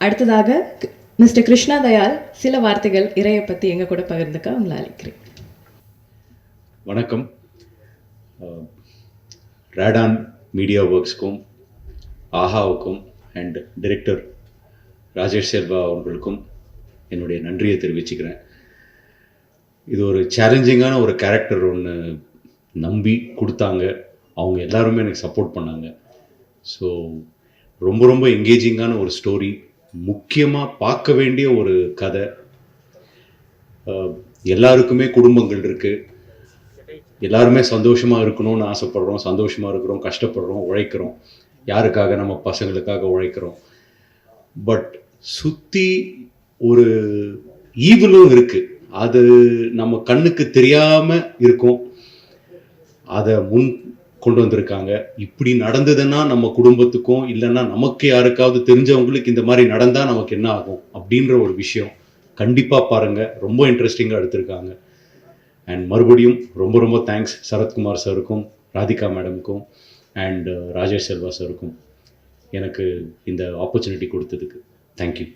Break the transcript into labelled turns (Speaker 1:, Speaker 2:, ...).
Speaker 1: அடுத்ததாக மிஸ்டர் கிருஷ்ணா தயாள் சில வார்த்தைகள் இறையை பற்றி எங்கள் கூட பகிர்ந்துக்க உங்களை அழைக்கிறேன்.
Speaker 2: வணக்கம். ரேடான் மீடியா ஒர்க்ஸ்க்கும் ஆஹாவுக்கும் அண்ட் டைரக்டர் ராஜேஷ் செல்வா அவர்களுக்கும் என்னுடைய நன்றியை தெரிவிச்சுக்கிறேன். இது ஒரு சேலஞ்சிங்கான ஒரு கேரக்டர் ஒன்று நம்பி கொடுத்தாங்க. அவங்க எல்லாருமே எனக்கு சப்போர்ட் பண்ணாங்க. ஸோ ரொம்ப ரொம்ப என்கேஜிங்கான ஒரு ஸ்டோரி, முக்கியமாக பார்க்க வேண்டிய ஒரு கதை. எல்லாருக்குமே குடும்பங்கள் இருக்குது, எல்லாருமே சந்தோஷமாக இருக்கணும்னு ஆசைப்படுறோம், சந்தோஷமாக இருக்கிறோம், கஷ்டப்படுறோம், உழைக்கிறோம், யாருக்காக? நம்ம பசங்களுக்காக உழைக்கிறோம். பட் சுற்றி ஒரு ஈவிலும் இருக்குது, அது நம்ம கண்ணுக்கு தெரியாமல் இருக்கும். அதை முன் கொண்டு வந்திருக்காங்க. இப்படி நடந்ததுன்னா நம்ம குடும்பத்துக்கும் இல்லைன்னா நமக்கு யாருக்காவது தெரிஞ்சவங்களுக்கு இந்த மாதிரி நடந்தால் நமக்கு என்ன ஆகும் அப்படின்ற ஒரு விஷயம் கண்டிப்பாக பாருங்கள். ரொம்ப இன்ட்ரெஸ்டிங்காக எடுத்திருக்காங்க. அண்ட் மறுபடியும் ரொம்ப ரொம்ப தேங்க்ஸ் சரத்குமார் சாருக்கும், ராதிகா மேடமுக்கும் அண்ட் ராஜேஷ் செல்வா சாருக்கும் எனக்கு இந்த ஆப்பர்ச்சுனிட்டி கொடுத்ததுக்கு. தேங்க்யூ.